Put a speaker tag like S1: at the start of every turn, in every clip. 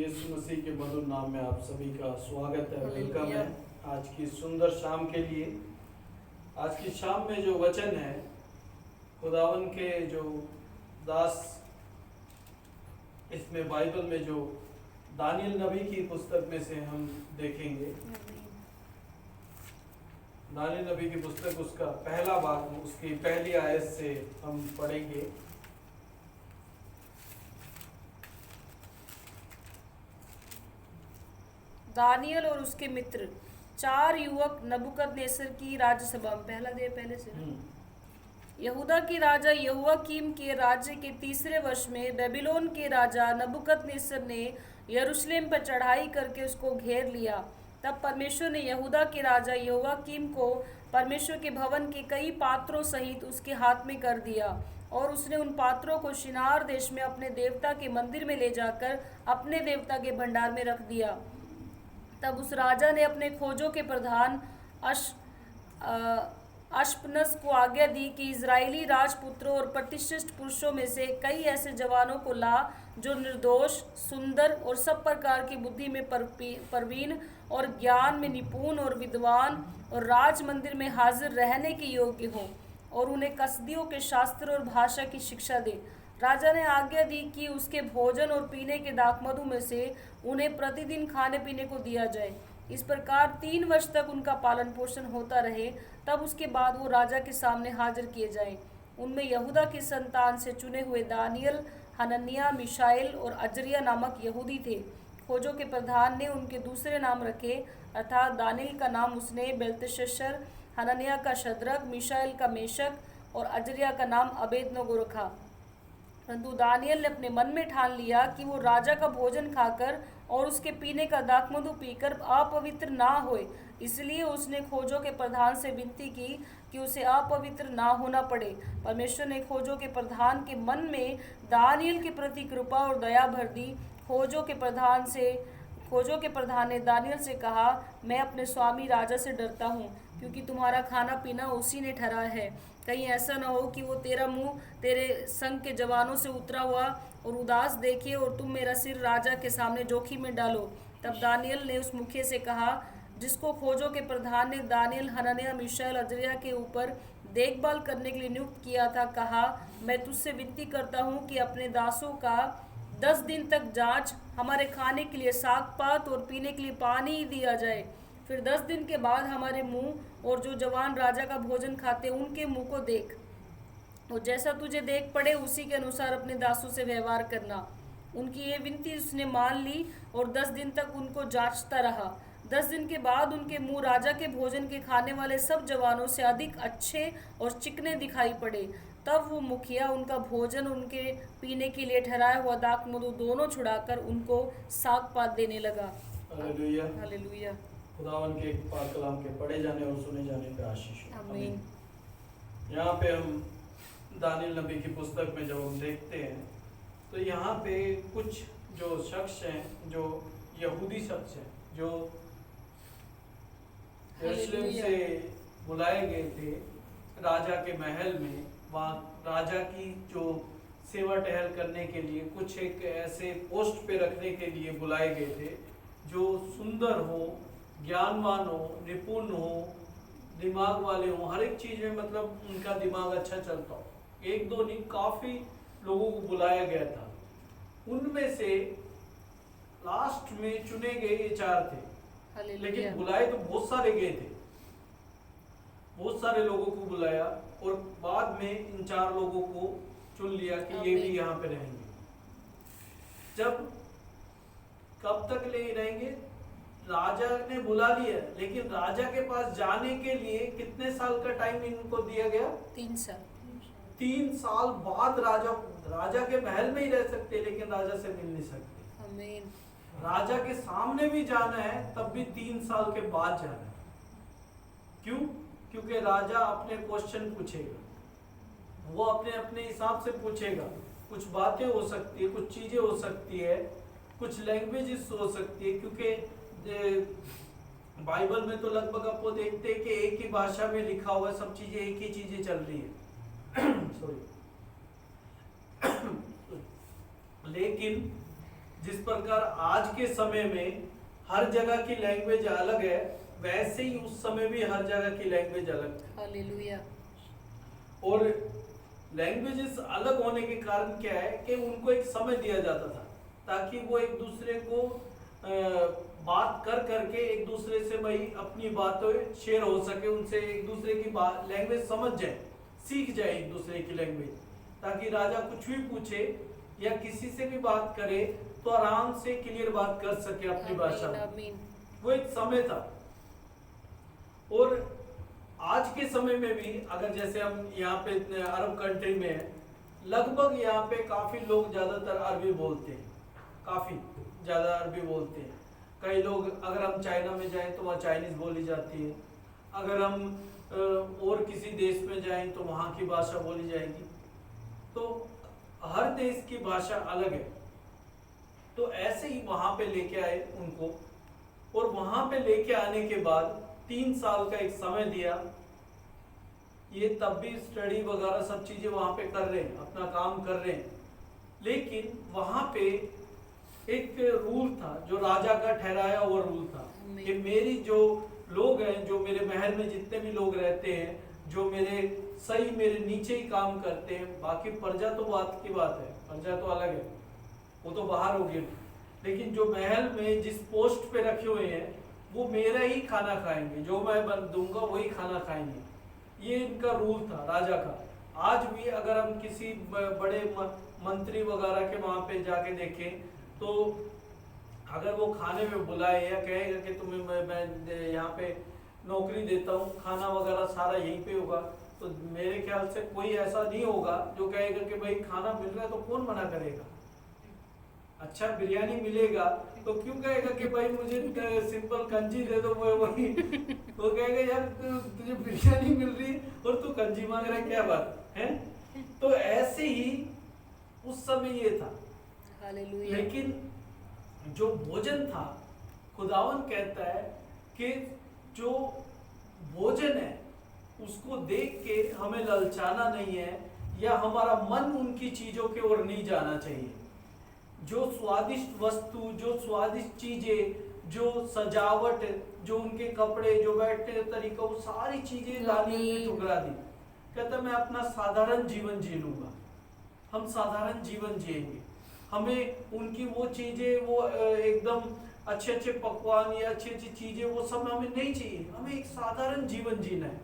S1: यीशु मसीह के मधुर नाम में आप सभी का स्वागत है, वेलकम है आज की सुंदर शाम के लिए। आज की शाम में जो वचन है खुदावन के जो दास इसमें बाइबल में जो दानियल नबी की पुस्तक में से हम देखेंगे। दानियल नबी की पुस्तक उसका पहला भाग उसकी पहली आयत से हम पढ़ेंगे।
S2: दानियल और उसके मित्र 4 युवक नबूकदनेस्सर की राजसभा में। पहले से यहूदा के राजा यहोयाकीम के राज्य के 3रे वर्ष में बेबीलोन के राजा नबूकदनेस्सर ने यरूशलेम पर चढ़ाई करके उसको घेर लिया। तब परमेश्वर ने यहूदा के राजा यहोयाकीम को परमेश्वर के भवन के कई पात्रों सहित उसके हाथ में कर दिया और उसने उन पात्रों को शिनार देश में अपने देवता के मंदिर में ले जाकर अपने देवता के भंडार में रख दिया। तब उस राजा ने अपने खोजों के प्रधान अश्पनस को आज्ञा दी कि इजरायली राजपुत्रों और प्रतिष्ठित पुरुषों में से कई ऐसे जवानों को ला जो निर्दोष, सुंदर और सब प्रकार की बुद्धि में प्रवीण और ज्ञान में निपुण और विद्वान और राज मंदिर में हाजिर रहने के योग्य हों और उन्हें कसदियों के शास्त्र और भाषा की शिक्षा दे। राजा ने आज्ञा दी कि उसके भोजन और पीने के दाखमधु में से उन्हें प्रतिदिन खाने पीने को दिया जाए। इस प्रकार 3 वर्ष तक उनका पालन पोषण होता रहे। तब उसके बाद वो राजा के सामने हाजिर किए जाएं। उनमें यहूदा की संतान से चुने हुए दानियल, हनन्याह, मिशाएल और अजरिया नामक यहूदी थे। खोजों के प्रधान ने उनके दूसरे नाम रखे, अर्थात दानियल का नाम उसने बेलतशस्सर, हनन्याह का शद्रक, मिशाएल का मेशक और अजरिया का नाम अबेदनगो रखा। परंतु दानियल ने अपने मन में ठान लिया कि वो राजा का भोजन खाकर और उसके पीने का दाखमधु पीकर अपवित्र ना होए। इसलिए उसने खोजों के प्रधान से विनती की कि उसे अपवित्र ना होना पड़े। परमेश्वर ने खोजों के प्रधान के मन में दानियल के प्रति कृपा और दया भर दी। खोजों के प्रधान ने दानियल से कहा, मैं अपने स्वामी राजा से डरता हूँ, क्योंकि तुम्हारा खाना पीना उसी ने ठहरा है। कहीं ऐसा न हो कि वो तेरा मुंह तेरे संग के जवानों से उतरा हुआ और उदास देखे और तुम मेरा सिर राजा के सामने जोखिम में डालो। तब दानियल ने उस मुखिया से कहा, जिसको खोजों के प्रधान ने दानियल, हनन्याह, मिशाएल, अजरिया के ऊपर देखभाल करने के लिए नियुक्त किया था, कहा, मैं तुझसे विनती करता हूँ कि अपने दासों का 10 दिन तक जांच, हमारे खाने के लिए साग पात और पीने के लिए पानी दिया जाए। फिर 10 दिन के बाद हमारे मुंह और जो जवान राजा का भोजन खाते उनके मुंह को देख, और जैसा तुझे देख पड़े उसी के अनुसार अपने दासों से व्यवहार करना। उनकी ये विनती उसने मान ली और 10 दिन तक उनको जांचता रहा। 10 दिन के बाद उनके मुंह राजा के भोजन के खाने वाले सब जवानों से अधिक अच्छे और चिकने दिखाई पड़े। तब वो मुखिया उनका भोजन, उनके पीने के लिए ठहराया हुआ दाखमधु दोनों छुड़ाकर उनको साग पात देने लगा।
S1: हालेलुया।
S2: हालेलुया।
S1: खुदावन के पाक कलाम के पढ़े जाने और सुने जाने पे आशीष हो।
S2: आमीन।
S1: यहाँ पे हम दानियल नबी की पुस्तक में जब हम देखते हैं तो यहाँ पे कुछ जो शख्स हैं, जो यहूदी शख्स हैं, जो यरूशलेम से बुलाए गए थे राजा के महल में, वहाँ राजा की जो सेवा टहल करने के लिए, कुछ एक ऐसे पोस्ट पे रखने के लिए बुलाए गए थे जो सुंदर हो, ज्ञानवान हो, निपुण हो, दिमाग वाले हो, हर एक चीज में मतलब उनका दिमाग अच्छा चलता हो। 1-2 नहीं, काफी लोगों को बुलाया गया था। उनमें से लास्ट में चुने गए ये 4 थे, लेकिन बुलाए तो बहुत सारे गए थे। बहुत सारे लोगों को बुलाया और बाद में इन 4 लोगों को चुन लिया कि ये भी यहाँ पे रहेंगे। जब कब तक ले रहेंगे? राजा ने बुला लिया, लेकिन राजा के पास जाने के लिए कितने साल का टाइम इनको दिया गया?
S2: 3 साल।
S1: 3 साल बाद राजा के महल में ही रह सकते, लेकिन राजा से मिल नहीं सकते।
S2: आमीन।
S1: राजा के सामने भी जाना है तब भी 3 साल के बाद जाना है। क्यों? क्योंकि राजा अपने क्वेश्चन पूछेगा, वो अपने हिसाब से पूछेगा। कुछ बातें हो सकती है, कुछ चीजें हो सकती है, कुछ लैंग्वेजेस हो सकती है, क्योंकि बाइबल में तो लगभग आपको देखते हैं कि एक ही भाषा में लिखा हुआ है, सब चीजें एक ही चीजें चल रही है। सॉरी। लेकिन जिस प्रकार आज के समय में हर जगह की लैंग्वेज अलग है, वैसे ही उस समय भी हर जगह की लैंग्वेज अलग थी।
S2: हालेलुया।
S1: और लैंग्वेजेस अलग होने के कारण क्या है कि उनको एक समय दिया जाता था ताकि वो एक दूसरे को बात कर करके एक दूसरे से भाई अपनी बातें शेयर हो सके, उनसे एक दूसरे की बात लैंग्वेज समझ जाए, सीख जाए एक दूसरे की लैंग्वेज, ताकि राजा कुछ भी पूछे या किसी से भी बात करे तो आराम से क्लियर बात कर सके अपनी भाषा में।
S2: आमीन।
S1: वो एक समय था। और आज के समय में भी अगर जैसे हम यहाँ पे अरब कंट्री में है, लगभग यहाँ पे काफी लोग ज्यादातर अरबी बोलते हैं, काफी ज्यादा अरबी बोलते हैं। कई लोग, अगर हम चाइना में जाएं तो वहाँ चाइनीज बोली जाती है, अगर हम और किसी देश में जाएं तो वहाँ की भाषा बोली जाएगी। तो हर देश की भाषा अलग है। तो ऐसे ही वहाँ पे लेके आए उनको, और वहाँ पे लेके आने के बाद 3 साल का एक समय दिया। ये तब भी स्टडी वगैरह सब चीजें वहाँ पे कर रहे हैं, अपना काम कर रहे हैं, लेकिन वहाँ पे एक रूल था जो राजा का ठहराया हुआ रूल था कि मेरी जो लोग हैं, जो मेरे महल में जितने भी लोग रहते हैं, जो मेरे सही मेरे नीचे ही काम करते हैं, बाकी प्रजा तो बात की बात है, प्रजा तो अलग है, वो तो बाहर होगी, लेकिन जो महल में जिस पोस्ट पे रखे हुए हैं वो मेरा ही खाना खाएंगे, जो मैं दूंगा वही खाना खाएंगे। ये इनका रूल था राजा का। आज भी अगर हम किसी बड़े मंत्री वगैरह के वहां पे जाके देखें तो अगर वो खाने में बुलाए या कहेगा कि तुम्हें मैं यहाँ पे नौकरी देता हूँ, खाना वगैरह सारा यहीं पे होगा, तो मेरे ख्याल से कोई ऐसा नहीं होगा जो कहेगा कि भाई खाना मिल रहा है तो कौन मना करेगा। अच्छा बिरयानी मिलेगा तो क्यों कहेगा कि भाई मुझे सिंपल कंजी दे दो, वो वही वो कहेगा यार तुझे बिरयानी मिल रही है और तू कंजी मांग रहा है, क्या बात है। तो ऐसे ही उस समय ये था।
S2: हालेलुया।
S1: लेकिन जो भोजन था, खुदावन कहता है कि जो भोजन है उसको देख के हमें ललचाना नहीं है, या हमारा मन उनकी चीजों की ओर नहीं जाना चाहिए। जो स्वादिष्ट वस्तु, जो स्वादिष्ट चीजें, जो सजावट, जो उनके कपड़े, जो बैठने का तरीका, वो सारी चीजें दानियल ने ठुकरा दी। कहता मैं अपना साधारण जीवन जी लूंगा, हम साधारण जीवन जिएंगे, हमें उनकी वो चीजें, वो एकदम अच्छे अच्छे पकवान या अच्छी अच्छी चीजें, वो सब हमें नहीं चाहिए, हमें एक साधारण जीवन जीना है।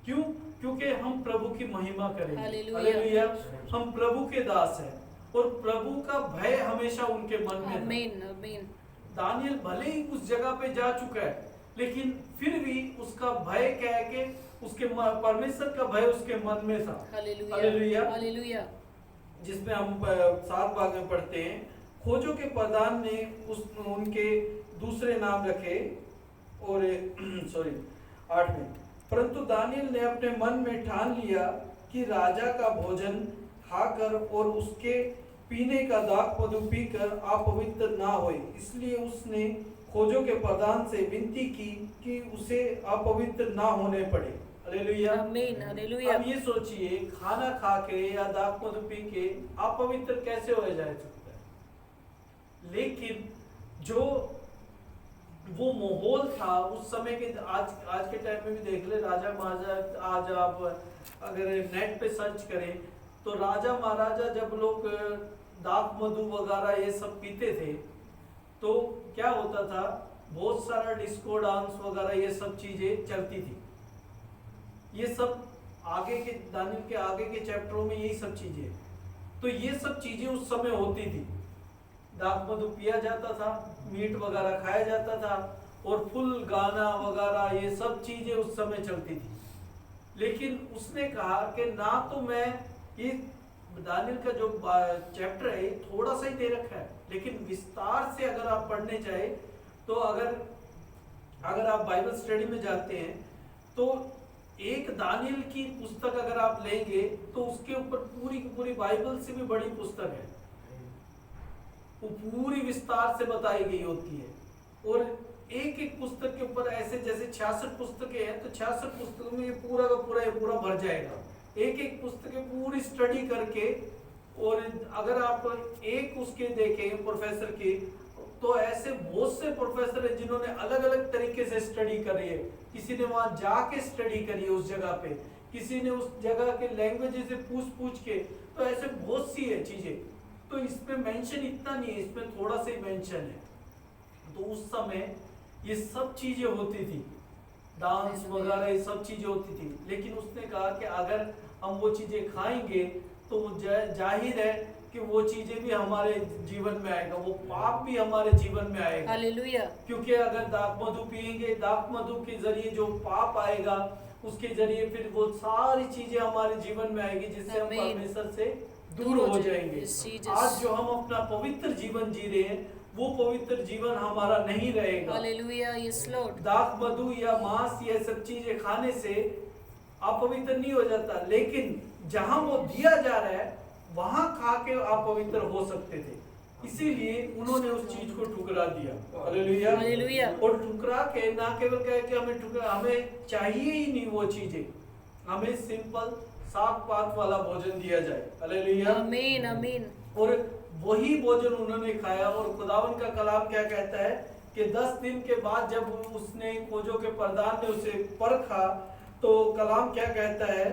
S1: क्यों? क्योंकि हम प्रभु की महिमा करेंगे। हालेलुया। हम प्रभु के दास हैं और प्रभु का भय हमेशा उनके मन में
S2: आमीन आमीन।
S1: दानियल भले ही उस जगह पे जा चुका है, लेकिन फिर भी उसका भय क्या है कि उसके परमेश्वर का भय उसके मन में था।
S2: Hallelujah hallelujah.
S1: जिसमें हम 7 भाग में पढ़ते हैं, खोजों के प्रधान ने उनके दूसरे नाम रखे, और 8 में, परंतु दानियल ने अपने मन में ठान लिया कि राजा का भोजन खाकर और उसके पीने का दाख मधु पीकर अपवित्र ना होए, इसलिए उसने खोजों के प्रधान से विनती की कि उसे अपवित्र ना होने पड़े। हालेलुया
S2: आमीन हालेलुया।
S1: अब ये सोचिए, खाना खा के या दाख मधु पी के अपवित्र कैसे हो जा सकता है। लेकिन जो वो माहौल था उस समय के, आज के टाइम में भी देख ले, राजा महाराजा, आज आप अगर नेट पे सर्च करें तो राजा महाराजा जब लोग दाख मधु वगैरह ये सब पीते थे तो क्या होता था, बहुत सारा डिस्को डांस वगैरह ये सब चीजें चलती थी। ये सब आगे के दानियल के आगे के चैप्टरों में यही सब चीजें, तो ये सब चीजें उस समय होती थी। दाख मधु पिया जाता था, मीट वगैरह खाया जाता था, और फुल गाना वगैरह ये सब चीजें उस समय चलती थी। लेकिन उसने कहा कि ना तो मैं, ये दानियल का जो चैप्टर है थोड़ा सा ही दे रखा है, लेकिन विस्तार से अगर आप पढ़ने चाहे तो अगर आप बाइबल स्टडी में जाते हैं तो एक दानियल की पुस्तक अगर आप लेंगे तो उसके ऊपर पूरी की पूरी बाइबल से भी बड़ी पुस्तक है, वो पूरी विस्तार से बताई गई होती है। और एक एक पुस्तक के ऊपर ऐसे जैसे 66 पुस्तकें हैं तो 66 पुस्तकों में ये पूरा का पूरा भर जाएगा। एक एक पुस्तकें पूरी स्टडी करके और अगर आप एक उसके देखें प्रोफेसर के, तो ऐसे बहुत से प्रोफेसर हैं जिन्होंने अलग अलग तरीके से स्टडी करी है। किसी ने वहां जाके स्टडी करी है उस जगह पे, किसी ने उस जगह के लैंग्वेज से पूछ के, तो ऐसे बहुत सी है चीजें। तो इसमें मेंशन इतना नहीं है, इसमें थोड़ा सा ही मेंशन है। तो उस समय ये सब चीजें होती थी, डांस वगैरह ये सब चीजें होती थी। लेकिन उसने कहा कि अगर हम वो चीजें खाएंगे तो जाहिर है कि वो चीजें भी हमारे जीवन में आएगा, वो पाप भी हमारे जीवन में आएगा।
S2: हालेलुया।
S1: क्योंकि अगर दाख मधु पिएंगे, दाख मधु के जरिए जो पाप आएगा, उसके जरिए फिर वो सारी चीजें हमारे जीवन में आएगी, जिससे हम परमेश्वर से दूर हो जाएंगे। आज जो हम अपना पवित्र जीवन जी रहे हैं, वो पवित्र जीवन हमारा नहीं रहेगा।
S2: Hallelujah, yes Lord.
S1: दाख मधु या मांस ये सब चीजें खाने से अपवित्र नहीं हो जाता, लेकिन जहां वो दिया जा रहा है वहां खा के आप पवित्र हो सकते थे। इसीलिए उन्होंने उस चीज को ठुकरा दिया। Hallelujah,
S2: hallelujah.
S1: और ठुकरा के ना केवल कहे कि हमें चाहिए ही नहीं वो चीजें, हमें सिंपल साग पात वाला भोजन दिया जाए। हालेलुया,
S2: आमीन, आमीन।
S1: और वही भोजन उन्होंने खाया। और खुदावन का कलाम क्या कहता है कि 10 दिन के बाद जब उसने खोजों के प्रधान ने उसे परखा, तो कलाम क्या कहता है,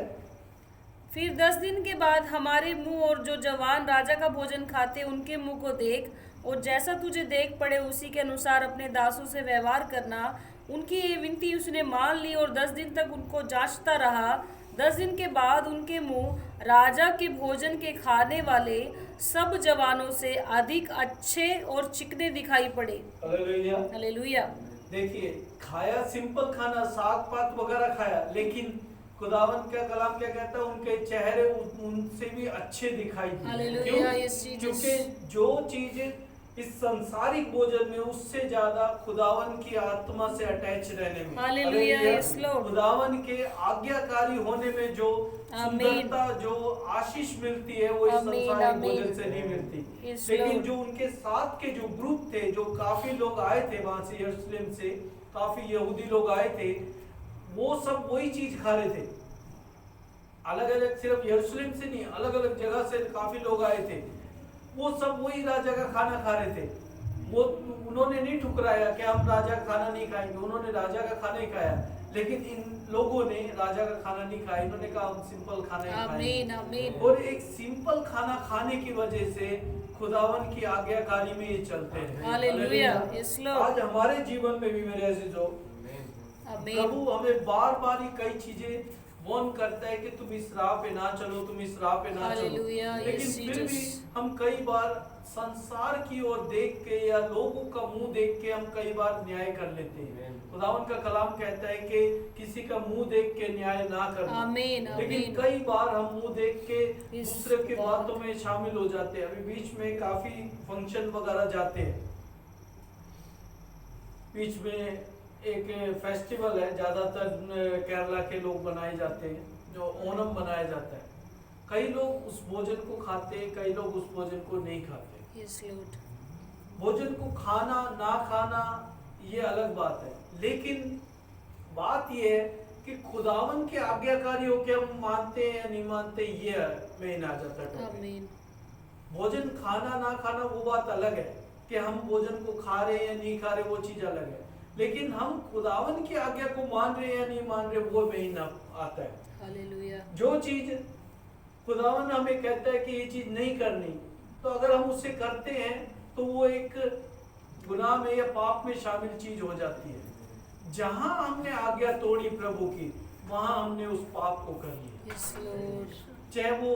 S2: फिर 10 दिन के बाद हमारे मुंह और जो जवान राजा का भोजन खाते उनके मुंह को देख, और जैसा तुझे देख पड़े उसी के अनुसार अपने दासों से व्यवहार करना। उनकी ये विनती उसने मान ली और 10 दिन तक उनको जांचता रहा। 10 दिन के बाद उनके मुंह राजा के भोजन के खाने वाले सब जवानों से अधिक अच्छे और चिकने दिखाई पड़े।
S1: Hallelujah,
S2: hallelujah.
S1: देखिए, खाया सिंपल खाना, साग पात वगैरह खाया, लेकिन खुदावन का कलाम क्या कहता है, उनके चेहरे उनसे भी अच्छे दिखाई दिए।
S2: हालेलुया,
S1: क्योंकि जो चीजें इस संसारिक भोजन में, उससे ज्यादा खुदावन की आत्मा से अटैच रहने में,
S2: हालेलुया, यस लॉर्ड।
S1: खुदावन के आज्ञाकारी होने में जो सुंदरता, जो आशीष मिलती है, वो इस संसारिक भोजन से नहीं मिलती। लेकिन जो उनके साथ के जो ग्रुप थे, जो काफी लोग आए थे वहां से, यरूशलेम से काफी यहूदी लोग आए थे, वो सब वही चीज खा रहे थे। अलग अलग, सिर्फ यरूशलेम से नहीं, अलग अलग जगह से काफी लोग आए थे, वो सब वही राजा का खाना खा रहे थे। वो उन्होंने नहीं ठुकराया कि हम राजा का खाना नहीं खाएंगे, उन्होंने राजा का खाना ही खाया। लेकिन इन लोगों ने राजा का खाना नहीं खाया, इन्होंने कहा हम सिंपल खाना ही खाएंगे।
S2: आमीन।
S1: और एक सिंपल खाना खाने की वजह से खुदावन की आज्ञाकारी में ये चलते हैं।
S2: Hallelujah, yes Lord.
S1: आज हमारे जीवन में भी मेरे अजीजों, प्रभु हमें बार बार ही कई चीजें वार्न करता है कि तुम इस राह पे ना चलो, तुम इस राह पे ना चलो। लेकिन फिर भी हम कई बार संसार की ओर देख के या लोगों का मुंह देख के हम कई बार न्याय कर लेते हैं। खुदावन का कलाम कहता है कि किसी का मुंह देख के न्याय ना करना।
S2: आमीन,
S1: लेकिन कई बार हम मुंह देख के दूसरे की बातों में शामिल हो जाते हैं। अभी बीच में काफी फंक्शन वगैरह जाते हैं, बीच में एक फेस्टिवल है, ज्यादातर केरला के लोग बनाए जाते हैं, जो ओणम बनाया जाता है। कई लोग उस भोजन को खाते हैं, कई लोग उस भोजन को नहीं खाते।
S2: Yes Lord.
S1: भोजन को खाना ना खाना ये अलग बात है, लेकिन बात ये है कि खुदावन के आज्ञाकारी होके हम मानते हैं या नहीं मानते, ये मेन आ जाता है।
S2: आमीन।
S1: भोजन खाना ना खाना वो बात अलग है, कि हम भोजन को खा रहे हैं या नहीं खा रहे, वो चीज अलग है। लेकिन हम खुदावन की आज्ञा को मान रहे हैं या नहीं मान रहे, वो मेन आता है।
S2: हालेलुया।
S1: जो चीज खुदावन हमें कहता है कि ये चीज नहीं करनी, तो अगर हम उसे करते हैं तो वो एक गुनाह में या पाप में शामिल चीज हो जाती है। जहां हमने आज्ञा तोड़ी प्रभु की, वहां हमने उस पाप को कर लिया।
S2: Yes Lord.
S1: चाहे वो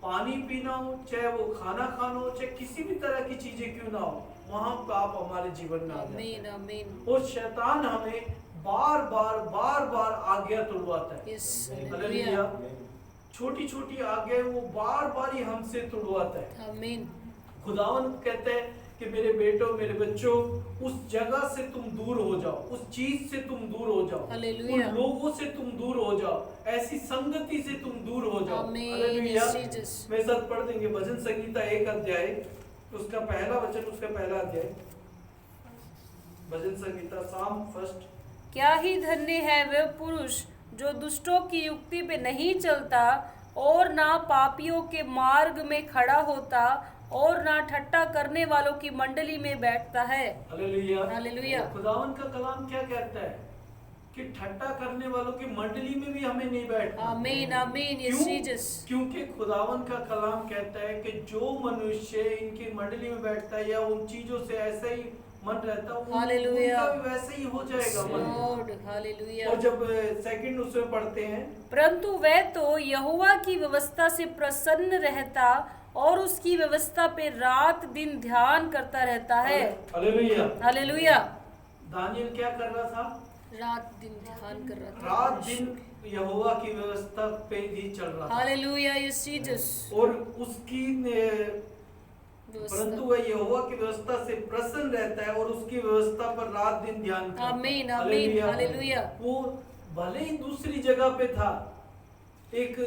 S1: पानी पीना हो, चाहे वो खाना खाना हो, चाहे किसी भी तरह की चीजें क्यों ना हो, वहां पाप हमारे जीवन में आ जाता है।
S2: आमीन, आमीन।
S1: और शैतान हमें बार बार आज्ञा तुड़वाता है।
S2: Yes,
S1: hallelujah. छोटी छोटी आज्ञा वो बार बार ही हमसे तुड़वाता है।
S2: आमीन।
S1: खुदावन कहते हैं कि मेरे बेटों, मेरे बच्चों, उस जगह से तुम दूर हो जाओ, उस चीज से तुम दूर हो जाओ,
S2: हालेलुया।
S1: उन लोगों से तुम दूर हो जाओ, ऐसी संगति से तुम दूर हो जाओ।
S2: आमीन।
S1: हालेलुया।
S2: जीसस।
S1: मेरे साथ पढ़ देंगे भजन संहिता 1 अध्याय, उसका पहला वचन, उसका पहला अध्याय। भजन संहिता साम 1।
S2: क्या ही धन्य है वह पुरुष जो दुष्टों की युक्ति पे नहीं चलता और ना पापियों के मार्ग में खड़ा होता और ना ठट्टा करने वालों की मंडली में बैठता है।
S1: हालेलुया।
S2: हालेलुया।
S1: खुदावन का कलाम क्या कहता है कि ठट्टा करने वालों की मंडली में भी हमें नहीं बैठना।
S2: आमीन आमीन। यस
S1: क्यों?
S2: जीसस।
S1: क्योंकि खुदावन का कलाम कहता है कि जो मनुष्य इनकी मंडली में बैठता है या उन चीजों से ऐसा ही मन रहता है,
S2: हालेलुया।
S1: उनका भी वैसे ही हो जाएगा मन।
S2: Lord hallelujah.
S1: और जब सेकंड उसमें पढ़ते हैं,
S2: परंतु वह तो यहोवा की व्यवस्था से प्रसन्न रहता और उसकी व्यवस्था पे रात दिन ध्यान करता रहता है।
S1: हालेलुया।
S2: हालेलुया।
S1: दानियल क्या कर रहा था?
S2: रात दिन ध्यान कर रहा था।
S1: रात दिन यहोवा की व्यवस्था पे ही चल रहा था।
S2: हालेलुया। Yes Jesus.
S1: और उसकी परंतु वह यहोवा की व्यवस्था से प्रसन्न रहता है और उसकी व्यवस्था पर रात दिन ध्यान करता है।
S2: आमीन आमीन। हालेलुया।
S1: वो भले ही दूसरी जगह पे था, एक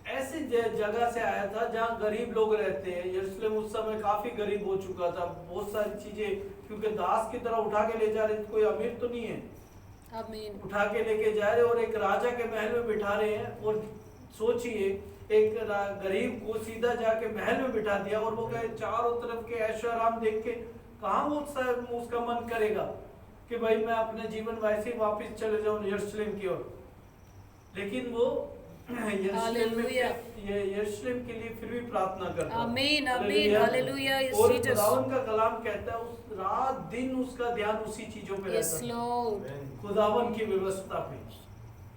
S1: ऐसी जगह से आया था जहाँ गरीब लोग रहते हैं। यरूशलेम उस समय काफी गरीब हो चुका था, बहुत सारी चीजें, क्योंकि दास की तरह उठा के ले जा रहे थे, कोई अमीर तो नहीं है,
S2: आमीन।
S1: उठा के लेके जा रहे और एक राजा के महल में बिठा रहे हैं। और सोचिए, एक गरीब को सीधा जाके महल में बिठा दिया और वो कहे चारों तरफ के ऐशो आराम देख के कहाँ वो उसका मन करेगा कि भाई मैं अपने जीवन वैसे ही वापस चले जाऊं यरूशलेम की ओर। लेकिन वो यरूशलेम के लिए फिर भी प्रार्थना करता।
S2: आमीन आमीन। हालेलुया। यस
S1: और
S2: जीसस।
S1: खुदावन का कलाम कहता है उस रात दिन उसका ध्यान उसी चीजों पे
S2: यस
S1: रहता है,
S2: लॉर्ड।
S1: खुदावन की व्यवस्था पे।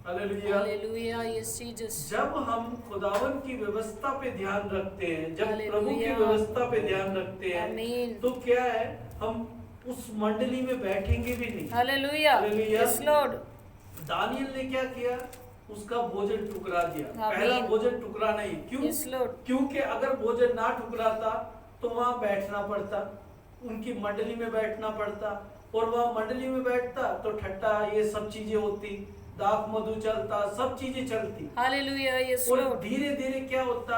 S1: हालेलुया।
S2: हालेलुया। Yes Jesus.
S1: जब हम खुदावन की व्यवस्था पे ध्यान रखते हैं, जब
S2: हालेलुया।
S1: प्रभु की व्यवस्था पे ध्यान रखते हैं,
S2: आमीन।
S1: तो क्या है, हम उस मंडली में बैठेंगे भी नहीं।
S2: Hallelujah.
S1: Hallelujah.
S2: Yes lord.
S1: Daniel ने क्या किया? उसका भोजन टुकरा दिया।
S2: आमीन।
S1: पहला भोजन टुकरा नहीं। क्यों?
S2: Yes Lord.
S1: क्योंकि अगर भोजन ना टुकराता तो वहां बैठना पड़ता, उनकी मंडली में बैठना पड़ता, और वहां मंडली में बैठता तो ठट्टा ये सब चीजें होती, दाख मधु चलता, सब चीजें चलती।
S2: हालेलुया। यस
S1: और
S2: लॉर्ड।
S1: धीरे धीरे क्या होता,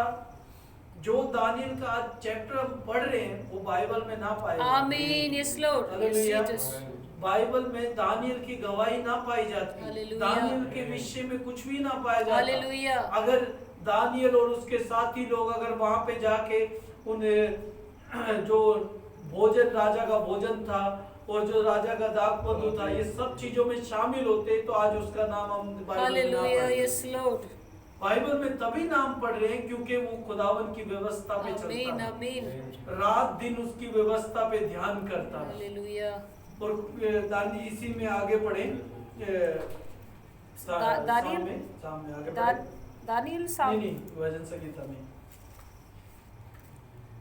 S1: जो दानियल का आज चैप्टर हम पढ़ रहे हैं वो बाइबल में ना पाए।
S2: आमीन। Yes Lord. Yes
S1: hallelujah.
S2: Jesus.
S1: Bible में दानियल की गवाही ना पाई जाती,
S2: हालेलुया।
S1: दानियल के विषय में कुछ भी ना पाया जाता।
S2: हालेलुया।
S1: अगर दानियल और उसके साथी लोग अगर वहां पे जाके उन्हें जो भोजन राजा का भोजन था और जो राजा का दाख मधु था, ये सब चीजों में शामिल होते तो आज उसका नाम हम बाइबल में ना
S2: हालेलुया।
S1: पढ़ते।
S2: Yes Lord.
S1: बाइबल में तभी नाम पढ़ रहे हैं क्योंकि वो खुदावन की व्यवस्था पे चलता
S2: आमीन
S1: है,
S2: आमीन।
S1: रात दिन उसकी व्यवस्था पे ध्यान करता है।
S2: हालेलुया।
S1: और दानी इसी में आगे बढ़े,
S2: दानियल
S1: सामने आगे बढ़े।
S2: दानियल
S1: नहीं, वचन संहिता में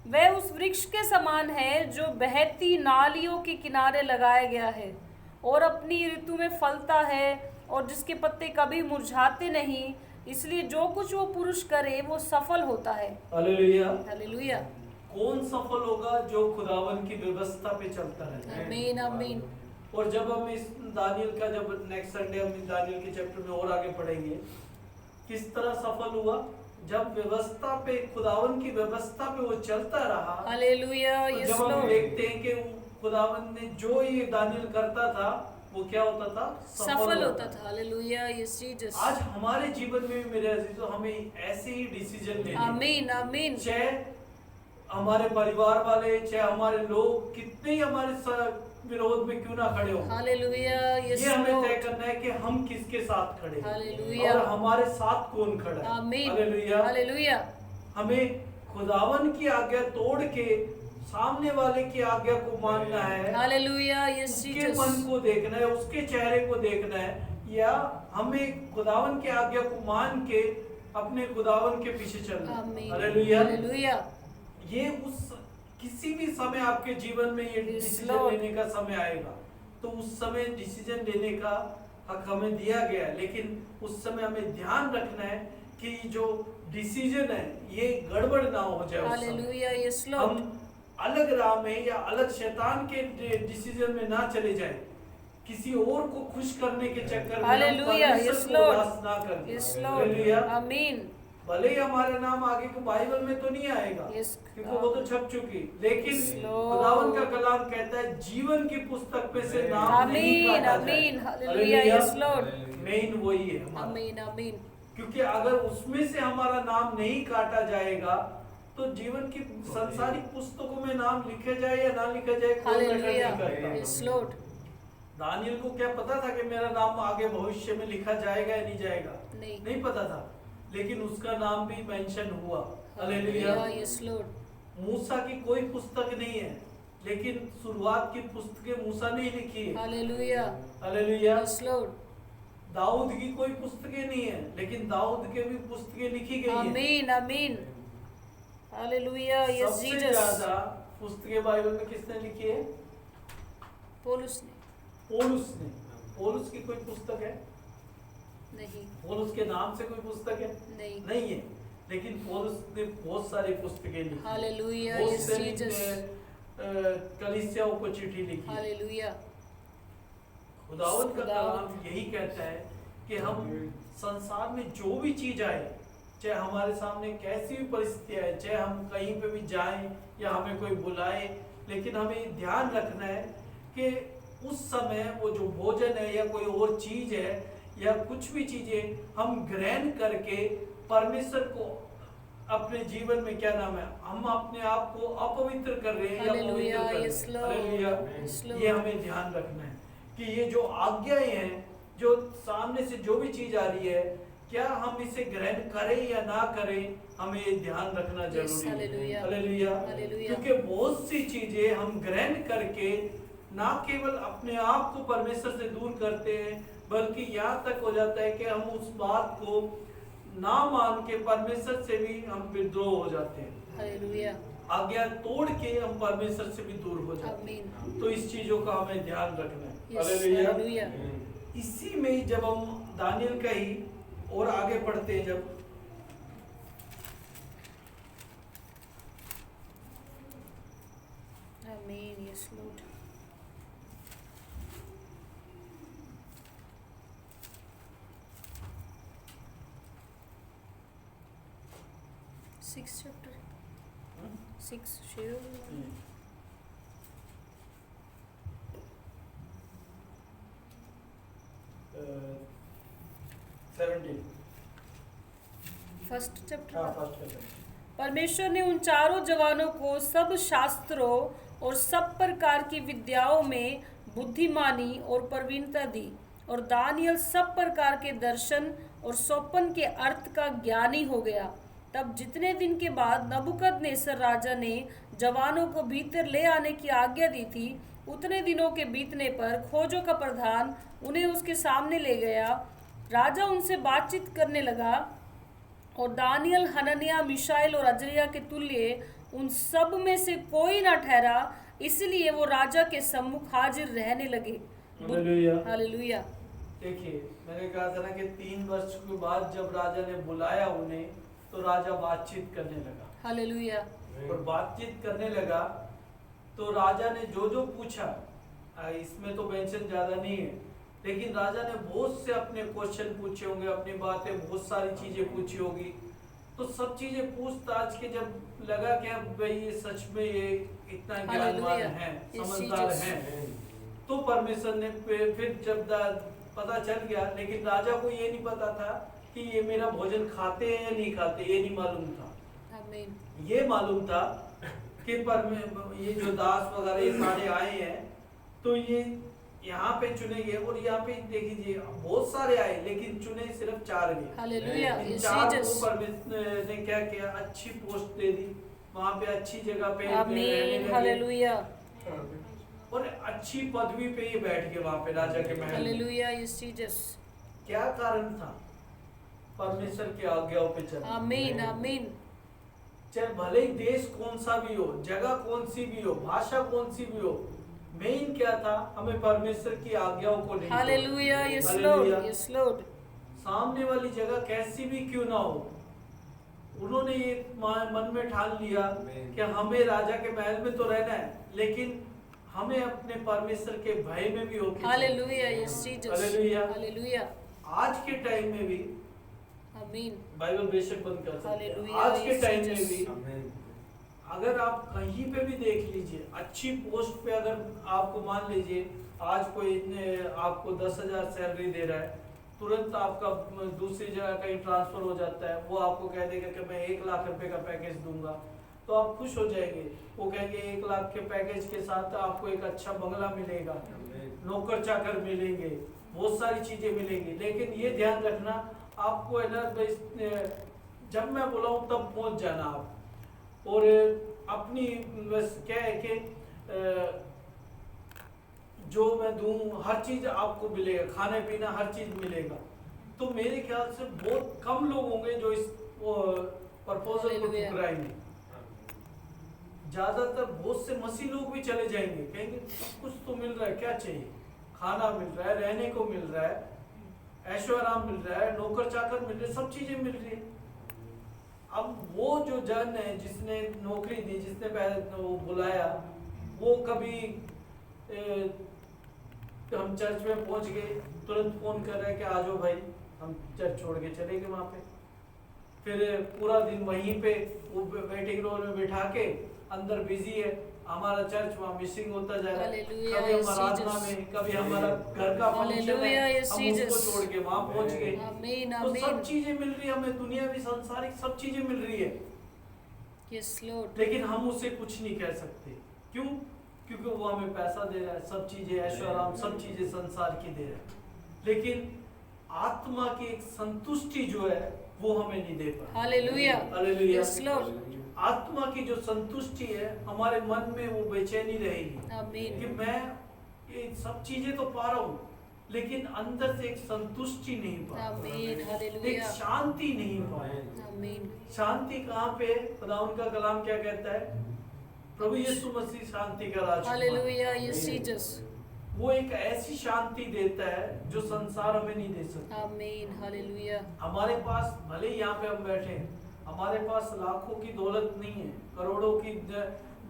S2: वह उस वृक्ष के समान है जो बहती नालियों के किनारे लगाया गया है और अपनी ऋतु में फलता है और जिसके पत्ते कभी मुरझाते नहीं, इसलिए जो कुछ वो पुरुष करे वो सफल होता है।
S1: हालेलुया।
S2: हालेलुया।
S1: कौन सफल होगा? जो खुदावन की व्यवस्था पे चलता है।
S2: आमीन आमीन।
S1: और जब हम इस दानियल का, जब नेक्स्ट संडे हम इस दानियल के चैप्टर में और आगे पढ़ेंगे, किस तरह सफल हुआ, जब व्यवस्था पे, खुदावन की व्यवस्था पे वो चलता रहा।
S2: हालेलुया।
S1: तो
S2: यस
S1: जब हम
S2: लॉर्ड।
S1: देखते हैं कि खुदावन ने जो ये दानियल करता था वो क्या होता था?
S2: सफल होता था। हालेलुया। Yes Jesus.
S1: आज हमारे जीवन में भी मेरे अजीजों हमें ऐसे ही डिसीजन लेने,
S2: आमीन आमीन।
S1: चाहे हमारे परिवार वाले, चाहे हमारे लोग कितने ही हमारे विरोध में क्यों ना खड़े हो,
S2: हालेलुया। यस
S1: ये हमें तय
S2: लॉर्ड।
S1: करना है कि हम किसके साथ खड़े हैं
S2: हालेलुया।
S1: और हमारे साथ कौन खड़ा है।
S2: आमीन।
S1: हालेलुया।
S2: हालेलुया।
S1: हमें खुदावन की आज्ञा तोड़ के सामने वाले की आज्ञा को मानना है,
S2: हालेलुया। यस
S1: उसके
S2: जीसस।
S1: मन को देखना है, उसके चेहरे को देखना है, या हमें खुदावन की आज्ञा को मान के अपने खुदावन के पीछे चलना है।
S2: आमीन।
S1: हालेलुया।
S2: हालेलुया।
S1: ये उस किसी भी समय आपके जीवन में ये डिसीजन लेने का समय आएगा, तो उस समय डिसीजन लेने का हक हमें दिया गया है, लेकिन उस समय हमें ध्यान रखना है कि जो डिसीजन है ये गड़बड़ ना हो जाए।
S2: हालेलुया। Yes Lord.
S1: हम अलग राह में या अलग शैतान के डिसीजन में ना चले जाए, किसी और को खुश करने के चक्कर में
S2: हालेलुया। Yes Lord.
S1: ना कर दें।
S2: Yes
S1: hallelujah.
S2: लॉर्ड। आमीन।
S1: भले ही हमारा नाम आगे को बाइबल में तो नहीं आएगा,
S2: Yes,
S1: क्योंकि वो तो छप चुकी, लेकिन
S2: Yes, Lord.
S1: खुदावन का कलाम कहता है जीवन की पुस्तक में से नाम नहीं
S2: आमीन
S1: काटा
S2: आमीन।
S1: जाए।
S2: हालेलुया। Yes Lord.
S1: मेन वही है हमारा।
S2: आमीन आमीन।
S1: क्योंकि अगर उसमें से हमारा नाम नहीं काटा जाएगा तो जीवन की संसारिक पुस्तकों में नाम लिखे जाए या ना लिखा जाए कोई मैटर
S2: हालेलुया,
S1: नहीं करता।
S2: यस लॉर्ड,
S1: दानियल को क्या पता था कि मेरा नाम आगे भविष्य में लिखा जाएगा या नहीं जाएगा? नहीं पता था, लेकिन उसका नाम भी मेंशन हुआ। हालेलुया,
S2: यस लॉर्ड,
S1: मूसा की कोई पुस्तक नहीं है, लेकिन शुरुआत की पुस्तकें मूसा ने ही लिखी है।
S2: हालेलुया,
S1: हालेलुया,
S2: यस लॉर्ड,
S1: दाऊद की कोई पुस्तकें नहीं है, लेकिन दाऊद के भी पुस्तकें लिखी गई हैं।
S2: आमीन, आमीन, हालेलुया, यस
S1: सबसे
S2: जीसस,
S1: ज्यादा पुस्तकें बाइबल में किसने लिखी है?
S2: पौलुस ने,
S1: पौलुस ने। पौलुस की कोई पुस्तक है?
S2: नहीं,
S1: पौलुस के नाम से कोई पुस्तक है?
S2: नहीं,
S1: नहीं है, लेकिन पौलुस ने बहुत सारी पुस्तकें लिखी।
S2: हालेलुया,
S1: बहुत
S2: यस
S1: से
S2: जीसस,
S1: कलीसियाओं को चिट्ठी लिखी।
S2: हालेलुया,
S1: खुदावंद का
S2: खुदावंद।
S1: कलाम यही कहता है कि हम संसार में जो भी चीज आए, चाहे हमारे सामने कैसी भी परिस्थिति आए, चाहे हम कहीं पे भी जाएं या हमें कोई बुलाए, लेकिन हमें ध्यान रखना है कि उस समय वो जो भोजन है या कोई और चीज है या कुछ भी चीजें हम ग्रहण करके परमेश्वर को अपने जीवन में क्या नाम है, हम अपने आप को अपवित्र कर रहे हैं या पवित्र
S2: हालेलुया,
S1: कर रहे
S2: यस
S1: हैं।
S2: लॉर्ड,
S1: हालेलुया,
S2: यस
S1: ये
S2: लॉर्ड,
S1: हमें ध्यान रखना है कि ये जो आज्ञाएं हैं, जो सामने से जो भी चीज आ रही है, क्या हम इसे ग्रहण करें या ना करें, हमें ये ध्यान रखना जरूरी है।
S2: हालेलुया,
S1: हालेलुया,
S2: हालेलुया,
S1: क्योंकि बहुत सी चीजें हम ग्रहण करके ना केवल अपने आप को परमेश्वर से दूर करते हैं, बल्कि यहाँ तक हो जाता है कि हम उस बात को ना मान के परमेश्वर से भी हम विद्रोह हो जाते हैं।
S2: हालेलुया,
S1: आज्ञा तोड़ के हम परमेश्वर से भी दूर हो जाते
S2: आमीन,
S1: हैं। तो इस चीजों का हमें ध्यान रखना है।
S2: Yes,
S1: hallelujah.
S2: हालेलुया,
S1: इसी में जब हम दानियल का ही और आगे पढ़ते हैं, जब
S2: आमीन, yes Lord, six chapter, six share,
S1: 17
S2: first chapter,
S1: हाँ फर्स्ट
S2: परमेश्वर ने उन चारों जवानों को सब शास्त्रों और सब प्रकार की विद्याओं में बुद्धिमानी और प्रवीणता दी, और दानियल सब प्रकार के दर्शन और स्वप्न के अर्थ का ज्ञानी हो गया। तब जितने दिन के बाद नबूकदनेस्सर राजा ने जवानों को भीतर ले आने की आज्ञा दी थी, उतने दिनों के बीतने पर खोजों का प्रधान उन्हें उसके सामने ले गया। राजा उनसे बातचीत करने लगा, और दानियल, हनन्याह, मिशाएल और अजरिया के तुल्य उन सब में से कोई न ठहरा, इसलिए वो राजा के सम्मुख हाजिर रहने लगे।
S1: हालेलुया।
S2: हालेलुया,
S1: देखिए, मैंने कहा था ना कि 3 वर्ष के बाद जब राजा ने बुलाया उन्हें, तो राजा बातचीत करने लगा।
S2: हालेलुया,
S1: और बातचीत करने लगा तो राजा ने जो जो पूछा, इसमें तो मेंशन ज्यादा नहीं है, लेकिन राजा ने बहुत से अपने क्वेश्चन पूछे होंगे, अपनी बातें बहुत सारी चीजें पूछी होगी। तो सब चीजें पूछताछ के जब लगा कि अब भाई ये सच में ये इतना ज्ञानवान है, समझदार है, तो परमेश्वर ने फिर जब पता चल गया, लेकिन राजा को ये नहीं पता था कि ये मेरा भोजन खाते हैं या नहीं खाते, ये नहीं मालूम था।
S2: आमीन,
S1: ये मालूम था कि ये जो दास वगैरह ये सारे आए हैं, तो ये यहाँ पे चुने गए, और यहाँ पे देखिए बहुत सारे आए, लेकिन चुने सिर्फ 4 गए।
S2: हालेलुया,
S1: इन
S2: यस
S1: 4 को
S2: जीसस,
S1: परमेश्वर ने क्या किया, अच्छी पोस्ट दे दी, वहाँ पे अच्छी जगह पे रहने
S2: आमीन,
S1: लगे,
S2: हालेलुया,
S1: और अच्छी पदवी पे ये बैठ गए वहाँ पे राजा के महल में।
S2: हालेलुया, यस जीसस,
S1: क्या कारण था? परमेश्वर की आज्ञाओं पे चलना।
S2: आमीन, आमीन,
S1: चाहे भले ही देश कौन सा भी हो, जगह कौन सी भी हो, भाषा कौन सी भी हो, मेन क्या था, हमें परमेश्वर की आज्ञाओं को नहीं
S2: हालेलुया,
S1: तोड़ना।
S2: Yes
S1: hallelujah.
S2: Lord, yes Lord,
S1: सामने वाली जगह कैसी भी क्यों ना हो, उन्होंने ये मन में ठान लिया कि हमें राजा के महल में तो रहना है, लेकिन हमें अपने परमेश्वर के भय में भी होके
S2: hallelujah, yes Jesus,
S1: hallelujah.
S2: Hallelujah,
S1: आज के टाइम में भी,
S2: आमीन,
S1: बाइबल बेशक बंद कर सकते हैं,
S2: हालेलुया,
S1: आज के
S2: यस
S1: टाइम में
S2: जीसस,
S1: भी अगर आप कहीं पे भी देख लीजिए, अच्छी पोस्ट पे अगर आपको मान लीजिए आज कोई आपको 10,000 सैलरी दे रहा है, तुरंत आपका दूसरी जगह कहीं ट्रांसफर हो जाता है, वो आपको कह देगा कि मैं 1 लाख रुपए का पैकेज दूंगा, तो आप खुश हो जाएंगे। वो कहेंगे 1 लाख के पैकेज के साथ आपको एक अच्छा बंगला मिलेगा, नौकर चाकर मिलेंगे, बहुत सारी चीजें मिलेंगी। लेकिन ये ध्यान रखना, आपको है ना, जब मैं बुलाऊं तब पहुंच जाना आप। और अपनी बस क्या है कि जो मैं दूं हर चीज आपको मिलेगा, खाने पीना हर चीज मिलेगा। तो मेरे ख्याल से बहुत कम लोग होंगे जो इस प्रपोजल को ठुकराएंगे। ज्यादातर बहुत से मसीह लोग भी चले जाएंगे, कहेंगे कुछ तो मिल रहा है, क्या चाहिए, खाना मिल रहा है, रहने को मिल रहा है, ऐशो आराम मिल रहा है, नौकर चाकर मिल रहे, सब चीजें मिल रही है। अब वो जो जन है जिसने नौकरी दी, जिसने पहले वो बुलाया, वो कभी हम चर्च में पहुंच गए, तुरंत फोन कर रहा है कि आ जाओ भाई, हम चर्च छोड़ के चले गए वहां पे। फिर पूरा दिन वहीं पे वो वेटिंग रोल में बिठा के अंदर बिजी है, हमारा चर्च वहाँ मिसिंग होता जा रहा है। कभी हम आराधना में, कभी हमारा घर का फंक्शन है, हम उसको छोड़ के वहाँ पहुंच गए। तो सब चीजें मिल रही है हमें, दुनिया भी सांसारिक सब चीजें मिल रही है।
S2: Yes Lord.
S1: लेकिन हम उसे कुछ नहीं कह सकते, क्यों? क्योंकि वो हमें पैसा दे रहा है, सब चीजें ऐशो आराम, सब चीजें संसार की दे रहा है। लेकिन आत्मा की एक संतुष्टि जो है वो हमें नहीं दे पा।
S2: Hallelujah,
S1: hallelujah.
S2: Yes Lord.
S1: आत्मा की जो संतुष्टि है, हमारे मन में वो बेचैनी रहेगी
S2: आमीन।
S1: कि मैं ये सब चीजें तो पा रहा हूँ, लेकिन अंदर से एक संतुष्टि नहीं पा,
S2: आमीन,
S1: एक
S2: हालेलुया,
S1: शांति नहीं पा।
S2: आमीन।
S1: शांति कहाँ पे? खुदा उनका कलाम क्या कहता है? प्रभु यीशु मसीह शांति का राजकुमार।
S2: Hallelujah, yes Jesus.
S1: वो एक ऐसी शांति देता है जो संसार हमें नहीं दे सकता।
S2: आमीन, हालेलुया।
S1: हमारे पास भले ही यहाँ पे हम बैठे हैं, हमारे पास लाखों की दौलत नहीं है, करोड़ों की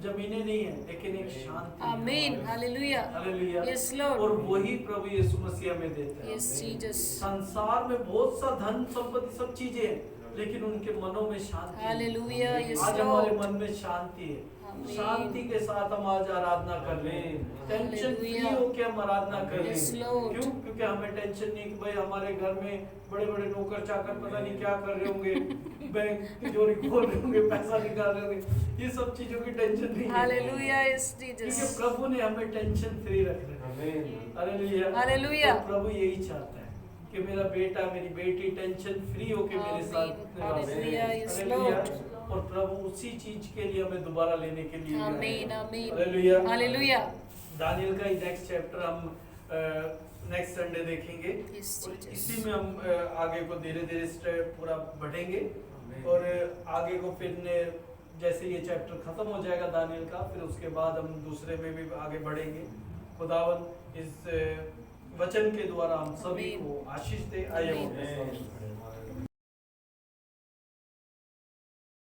S1: जमीनें नहीं है, लेकिन एक शांति।
S2: आमीन, हालेलुया,
S1: हालेलुया।
S2: Yes Lord.
S1: और वही प्रभु यीशु मसीह हमें देता है।
S2: Yes Jesus.
S1: संसार में बहुत सा धन संपत्ति सब चीजें हैं, लेकिन उनके मनों में शांति।
S2: हालेलुया, यस
S1: आज हमारे
S2: लॉर्ड।
S1: मन में शांति है।
S2: आमीन।
S1: शांति के साथ हम आज आराधना कर रहे हैं, टेंशन फ्री
S2: हालेलुया।
S1: होके हम आराधना कर रहे
S2: Yes,
S1: हैं।
S2: Lord।
S1: क्यों? क्योंकि हमें टेंशन नहीं कि भाई हमारे घर में बड़े बड़े नौकर चाकर पता नहीं क्या कर रहे होंगे, बैंक तिजोरी खोल रहे होंगे, पैसा निकाल रहे होंगे, ये सब चीजों की टेंशन नहीं है।
S2: हालेलुया, यस
S1: क्योंकि
S2: जीसस।
S1: प्रभु ने हमें टेंशन फ्री रखना है। हालेलुया।
S2: हालेलुया।
S1: तो प्रभु यही चाहता है कि मेरा बेटा मेरी बेटी टेंशन फ्री होके मेरे साथ निवास करे।
S2: Hallelujah, yes,
S1: hallelujah.
S2: Lord।
S1: और प्रभु उसी चीज के लिए हमें दोबारा लेने के लिए
S2: आमीन, आमीन।
S1: हालेलुया।
S2: हालेलुया।
S1: दानियल का नेक्स्ट चैप्टर हम नेक्स्ट संडे देखेंगे।
S2: Yes,
S1: और
S2: Jesus।
S1: इसी में हम आगे को धीरे धीरे स्टेप पूरा बढ़ेंगे। और आगे को फिर जैसे ये चैप्टर खत्म हो जाएगा दानियल का, फिर उसके बाद हम दूसरे में भी आगे बढ़ेंगे। खुदावन इस वचन के द्वारा हम सभी को आशीष दे। आइए।